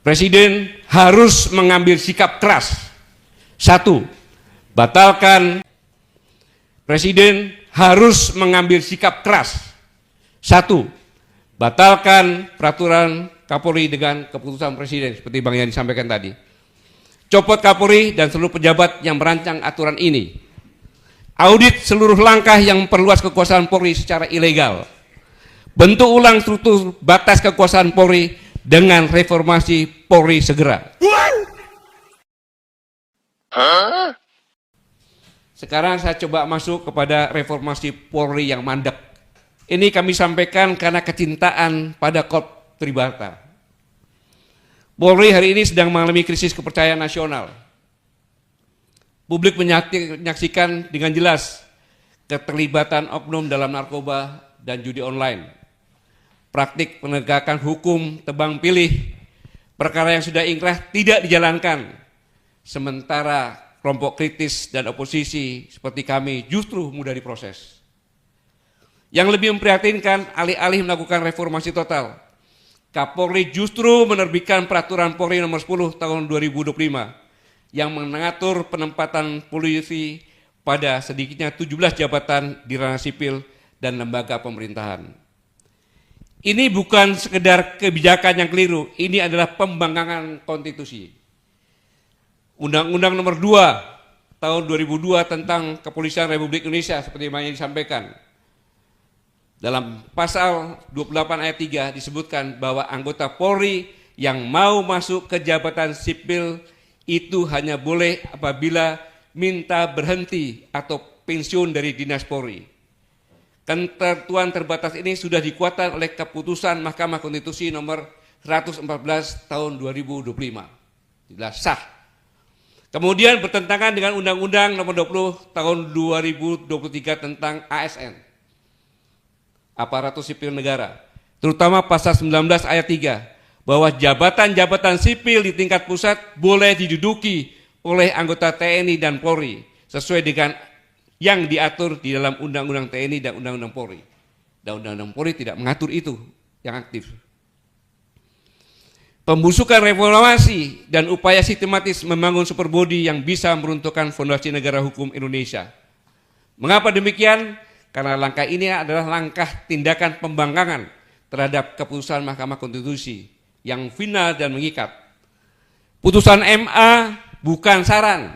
Presiden harus mengambil sikap keras. Satu, batalkan. Presiden harus mengambil sikap keras. Satu, batalkan peraturan Kapolri dengan keputusan Presiden seperti Bang yang disampaikan tadi. Copot Kapolri dan seluruh pejabat yang merancang aturan ini. Audit seluruh langkah yang memperluas kekuasaan Polri secara ilegal. Bentuk ulang struktur batas kekuasaan Polri dengan reformasi Polri segera. Sekarang saya coba masuk kepada reformasi Polri yang mandek. Ini kami sampaikan karena kecintaan pada Korps Tribrata. Polri hari ini sedang mengalami krisis kepercayaan nasional. Publik menyaksikan dengan jelas keterlibatan oknum dalam narkoba dan judi online. Praktik penegakan hukum tebang pilih, perkara yang sudah ingkrah tidak dijalankan. Sementara kelompok kritis dan oposisi seperti kami justru mudah diproses. Yang lebih memprihatinkan, alih-alih melakukan reformasi total, Kapolri justru menerbitkan peraturan Polri nomor 10 tahun 2025 yang mengatur penempatan polisi pada sedikitnya 17 jabatan di ranah sipil dan lembaga pemerintahan. Ini bukan sekedar kebijakan yang keliru, ini adalah pembangkangan konstitusi. Undang-Undang nomor 2 tahun 2002 tentang Kepolisian Republik Indonesia seperti yang disampaikan. Dalam pasal 28 ayat 3 disebutkan bahwa anggota Polri yang mau masuk ke jabatan sipil itu hanya boleh apabila minta berhenti atau pensiun dari Dinas Polri. Ketentuan terbatas ini sudah dikuatkan oleh keputusan Mahkamah Konstitusi nomor 114 tahun 2025. Jelas sah. Kemudian bertentangan dengan Undang-Undang nomor 20 tahun 2023 tentang ASN, Aparatur Sipil Negara, terutama pasal 19 ayat 3, bahwa jabatan-jabatan sipil di tingkat pusat boleh diduduki oleh anggota TNI dan Polri sesuai dengan yang diatur di dalam Undang-Undang TNI dan Undang-Undang Polri. Dan Undang-Undang Polri tidak mengatur itu yang aktif. Pembusukan reformasi dan upaya sistematis membangun superbody yang bisa meruntuhkan fondasi negara hukum Indonesia. Mengapa demikian? Karena langkah ini adalah langkah tindakan pembangkangan terhadap keputusan Mahkamah Konstitusi yang final dan mengikat. Putusan MA bukan saran,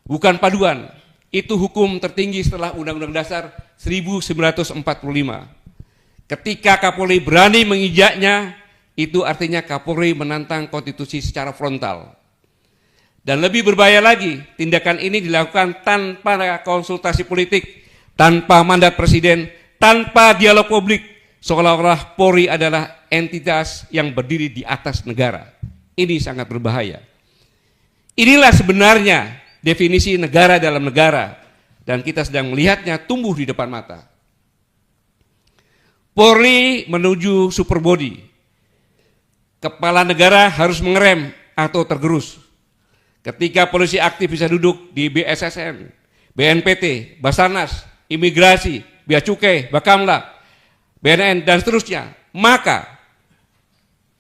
bukan paduan. Itu hukum tertinggi setelah Undang-Undang Dasar 1945. Ketika Kapolri berani menginjaknya, itu artinya Kapolri menantang konstitusi secara frontal. Dan lebih berbahaya lagi, tindakan ini dilakukan tanpa konsultasi politik, tanpa mandat presiden, tanpa dialog publik, seolah-olah Polri adalah entitas yang berdiri di atas negara. Ini sangat berbahaya. Inilah sebenarnya definisi negara dalam negara, dan kita sedang melihatnya tumbuh di depan mata. Polri menuju superbody. Kepala negara harus mengerem atau tergerus. Ketika polisi aktif bisa duduk di BSSN, BNPT, Basarnas, Imigrasi, Bea Cukai, Bakamla, BNN, dan seterusnya, maka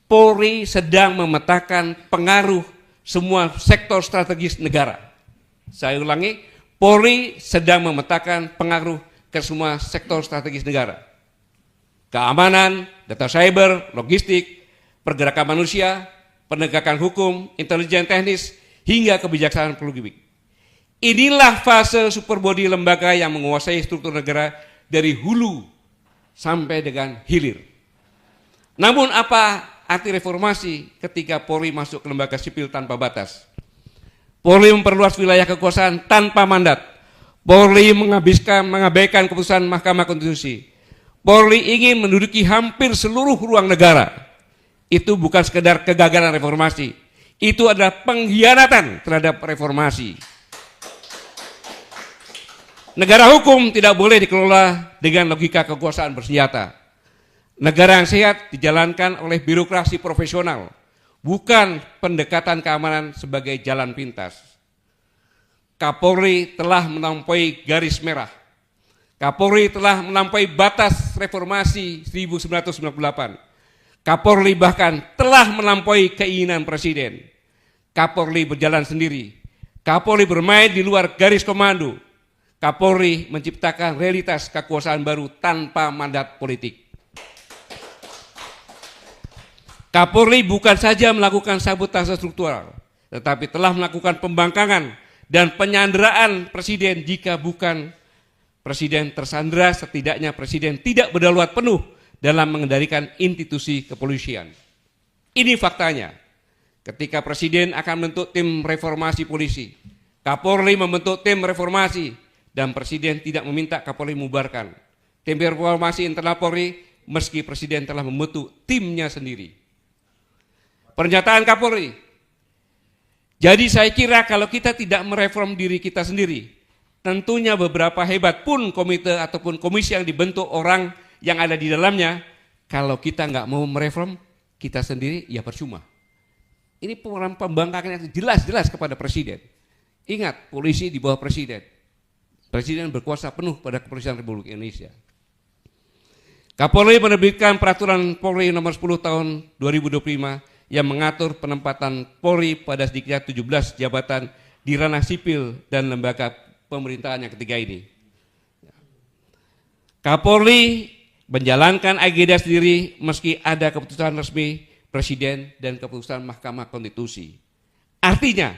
Polri sedang memetakan pengaruh semua sektor strategis negara. Saya ulangi, Polri sedang memetakan pengaruh ke semua sektor strategis negara. Keamanan, data cyber, logistik, pergerakan manusia, penegakan hukum, intelijen teknis, hingga kebijaksanaan publik. Inilah fase superbody lembaga yang menguasai struktur negara dari hulu sampai dengan hilir. Namun apa arti reformasi ketika Polri masuk ke lembaga sipil tanpa batas? Polri memperluas wilayah kekuasaan tanpa mandat. Polri mengabaikan keputusan Mahkamah Konstitusi. Polri ingin menduduki hampir seluruh ruang negara. Itu bukan sekedar kegagalan reformasi. Itu adalah pengkhianatan terhadap reformasi. Negara hukum tidak boleh dikelola dengan logika kekuasaan bersenjata. Negara yang sehat dijalankan oleh birokrasi profesional, bukan pendekatan keamanan sebagai jalan pintas. Kapolri telah melampaui garis merah. Kapolri telah melampaui batas reformasi 1998. Kapolri bahkan telah melampaui keinginan Presiden. Kapolri berjalan sendiri. Kapolri bermain di luar garis komando. Kapolri menciptakan realitas kekuasaan baru tanpa mandat politik. Kapolri bukan saja melakukan sabotase struktural, tetapi telah melakukan pembangkangan dan penyanderaan Presiden. Jika bukan Presiden tersandera, setidaknya Presiden tidak berdaulat penuh dalam mengendalikan institusi kepolisian. Ini faktanya. Ketika Presiden akan membentuk tim reformasi polisi, Kapolri membentuk tim reformasi dan Presiden tidak meminta Kapolri membubarkan tim reformasi internal Polri meski Presiden telah membentuk timnya sendiri. Pernyataan Kapolri. Jadi saya kira kalau kita tidak mereform diri kita sendiri, tentunya beberapa hebat pun komite ataupun komisi yang dibentuk orang yang ada di dalamnya, kalau kita nggak mau mereform kita sendiri, ya percuma. Ini pembangkangan yang jelas-jelas kepada Presiden. Ingat, polisi di bawah Presiden. Presiden berkuasa penuh pada Kepolisian Republik Indonesia. Kapolri menerbitkan peraturan Polri nomor 10 tahun 2025 yang mengatur penempatan Polri pada sedikitnya 17 jabatan di ranah sipil dan lembaga pemerintahan yang ketiga ini. Kapolri menjalankan agenda sendiri meski ada keputusan resmi Presiden dan keputusan Mahkamah Konstitusi. Artinya,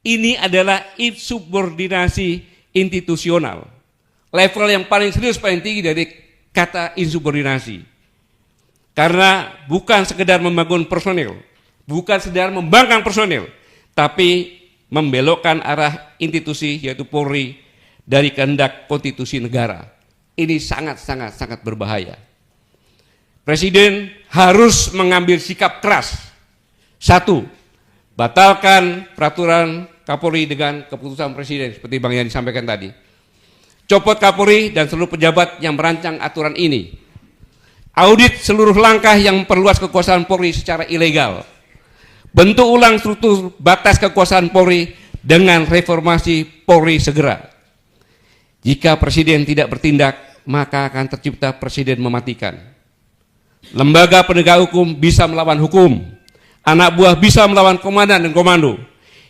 ini adalah insubordinasi institusional. Level yang paling serius, paling tinggi dari kata insubordinasi. Karena bukan sekedar membangun personil, bukan sekedar membangkang personil, tapi membelokkan arah institusi yaitu Polri dari kehendak konstitusi negara. Ini sangat berbahaya. Presiden harus mengambil sikap keras. Satu, batalkan peraturan Kapolri dengan keputusan Presiden seperti Bang Yani sampaikan tadi. Copot Kapolri dan seluruh pejabat yang merancang aturan ini. Audit seluruh langkah yang memperluas kekuasaan Polri secara ilegal. Bentuk ulang struktur batas kekuasaan Polri dengan reformasi Polri segera. Jika Presiden tidak bertindak, maka akan tercipta Presiden mematikan. Lembaga penegak hukum bisa melawan hukum. Anak buah bisa melawan komandan dan komando.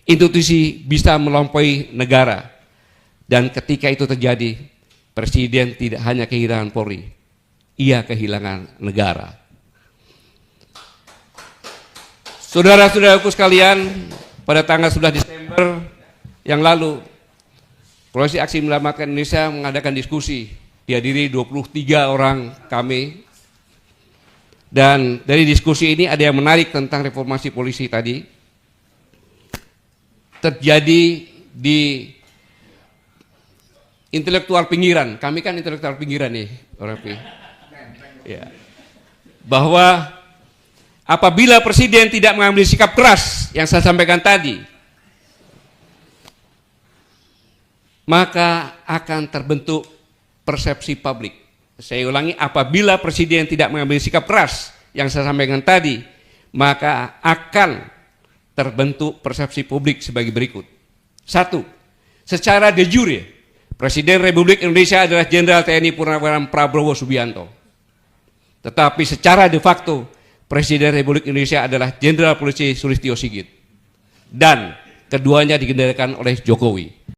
Institusi bisa melampaui negara. Dan ketika itu terjadi, Presiden tidak hanya kehilangan Polri, ia kehilangan negara. Saudara-saudaraku sekalian, pada tanggal 11 Desember yang lalu, Koalisi Aksi Menyelamatkan Indonesia mengadakan diskusi, dihadiri 23 orang kami, dan dari diskusi ini ada yang menarik tentang reformasi polisi tadi. Terjadi di intelektual pinggiran, kami kan intelektual pinggiran nih, orang ya. Bahwa apabila Presiden tidak mengambil sikap keras yang saya sampaikan tadi, maka akan terbentuk persepsi publik. Saya ulangi, apabila Presiden tidak mengambil sikap keras yang saya sampaikan tadi, maka akan terbentuk persepsi publik sebagai berikut. Satu, secara de jure, Presiden Republik Indonesia adalah Jenderal TNI Purnawirawan Prabowo Subianto. Tetapi secara de facto, Presiden Republik Indonesia adalah Jenderal Polisi Sulistyo Sigit. Dan keduanya digendalikan oleh Jokowi.